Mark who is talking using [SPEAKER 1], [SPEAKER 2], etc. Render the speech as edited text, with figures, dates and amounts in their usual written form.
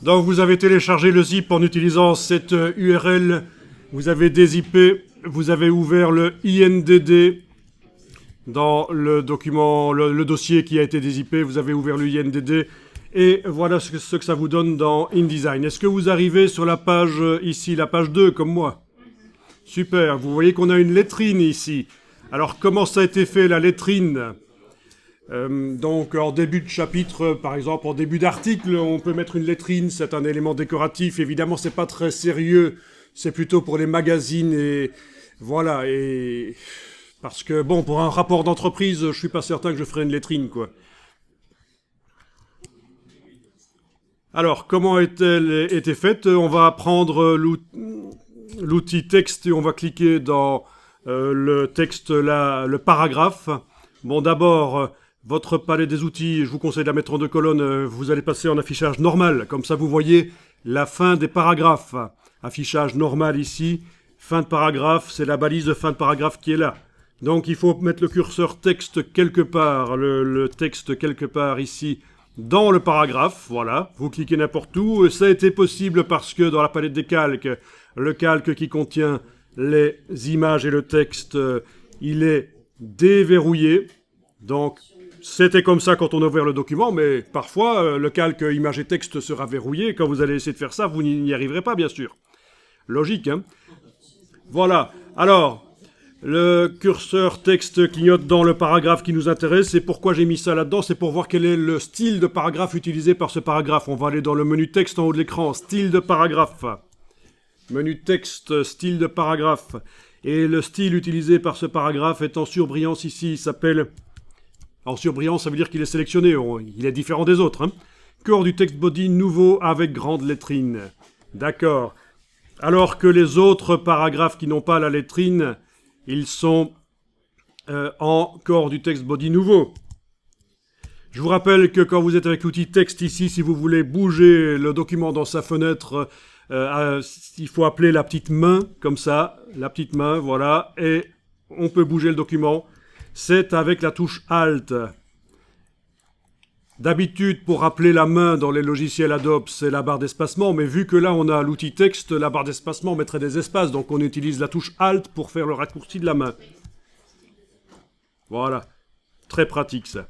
[SPEAKER 1] Donc vous avez téléchargé le zip en utilisant cette URL, vous avez dézippé, vous avez ouvert le INDD dans le document, le dossier qui a été dézippé, vous avez ouvert le INDD et voilà ce que ça vous donne dans InDesign. Est-ce que vous arrivez sur la page ici, la page 2 comme moi? Super, vous voyez qu'on a une lettrine ici. Alors comment ça a été fait la lettrine? Donc en début de chapitre, par exemple, en début d'article, on peut mettre une lettrine, c'est un élément décoratif. Évidemment, c'est pas très sérieux, c'est plutôt pour les magazines et voilà. Et parce que bon, pour un rapport d'entreprise, je suis pas certain que je ferai une lettrine, quoi. Alors, comment a-t-elle été faite? On va prendre l'outil texte et on va cliquer dans le texte là, le paragraphe. Bon, d'abord. Votre palette des outils, je vous conseille de la mettre en 2 colonnes, vous allez passer en affichage normal, comme ça vous voyez la fin des paragraphes. Affichage normal ici, fin de paragraphe, c'est la balise de fin de paragraphe qui est là. Donc il faut mettre le curseur texte quelque part, le texte quelque part ici, dans le paragraphe, voilà, vous cliquez n'importe où. Ça a été possible parce que dans la palette des calques, le calque qui contient les images et le texte, il est déverrouillé, donc c'était comme ça quand on a ouvert le document, mais parfois, le calque image et texte sera verrouillé. Quand vous allez essayer de faire ça, vous n'y arriverez pas, bien sûr. Logique, hein? Voilà. Alors, le curseur texte clignote dans le paragraphe qui nous intéresse. Et pourquoi j'ai mis ça là-dedans? C'est pour voir quel est le style de paragraphe utilisé par ce paragraphe. On va aller dans le menu texte en haut de l'écran. Style de paragraphe. Menu texte, style de paragraphe. Et le style utilisé par ce paragraphe est en surbrillance ici. Il s'appelle... En surbrillant, ça veut dire qu'il est sélectionné, il est différent des autres. Hein. Corps du text body nouveau avec grande lettrine. D'accord. Alors que les autres paragraphes qui n'ont pas la lettrine, ils sont en corps du text body nouveau. Je vous rappelle que quand vous êtes avec l'outil texte ici, si vous voulez bouger le document dans sa fenêtre, il faut appeler la petite main, comme ça, la petite main, voilà, et on peut bouger le document. C'est avec la touche Alt. D'habitude, pour appeler la main dans les logiciels Adobe, c'est la barre d'espacement, mais vu que là on a l'outil texte, la barre d'espacement mettrait des espaces, donc on utilise la touche Alt pour faire le raccourci de la main. Voilà, très pratique ça.